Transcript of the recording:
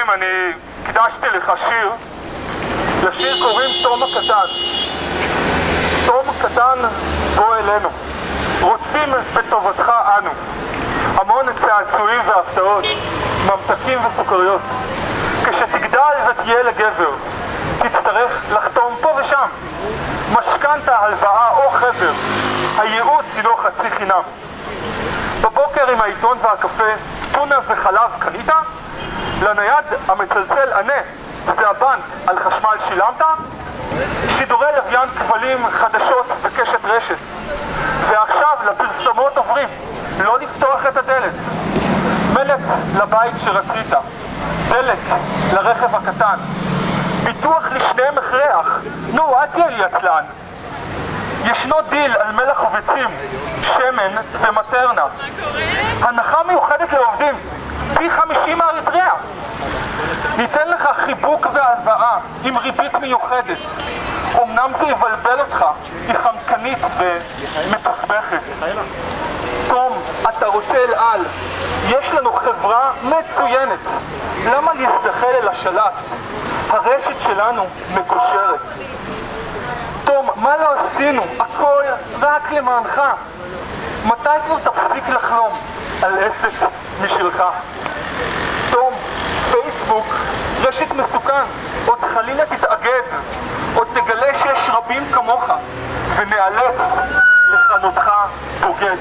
חברים, אני הקדשתי לך שיר. לשיר קוראים תום הקטן. תום קטן, בוא אלינו. רוצים בטובתך אנו. המון צעצועים והפתעות, ממתקים וסוכריות. כשתגדל ותהיה לגבר, תצטרך לחתום פה ושם משכנתה, הלוואה או חבר. הייעוץ הינו חצי חינם. בבוקר עם העיתון והקפה, טונה וחלב קנית? לנייד המצלצל ענה, זה הבנק, על חשמל שילמת? שידורי לוויין כבלים, חדשות וקשת רשת. ועכשיו לפרסומות עוברים, לא לפתוח את הדלת. מלט לבית שרצית, דלק לרכב הקטן, ביטוח לשניהם הכרח, נו אל תהיה לי עצלן. ישנו דיל על מלח וביצים, שמן ומטרנה. הנחה מיוחדת לעובדים, פי 50 מאריתריאה. ניתן לך חיבוק והלוואה עם ריבית מיוחדת. אמנם זה יבלבל אותך, היא חמקנית ומתוסבכת. תום, אתה רוצה אל על, יש לנו חברה מצוינת. למה להזדחל אל השלט? הרשת שלנו מקושרת. תום, מה לא עשינו? הכל רק למענך. מתי כבר תפסיק לחלום על עסק משלך? תום, פייסבוק, רשת מסוכן. עוד חלילה תתאגד, עוד תגלה שיש רבים כמוך, ונאלץ לכנותך בוגד.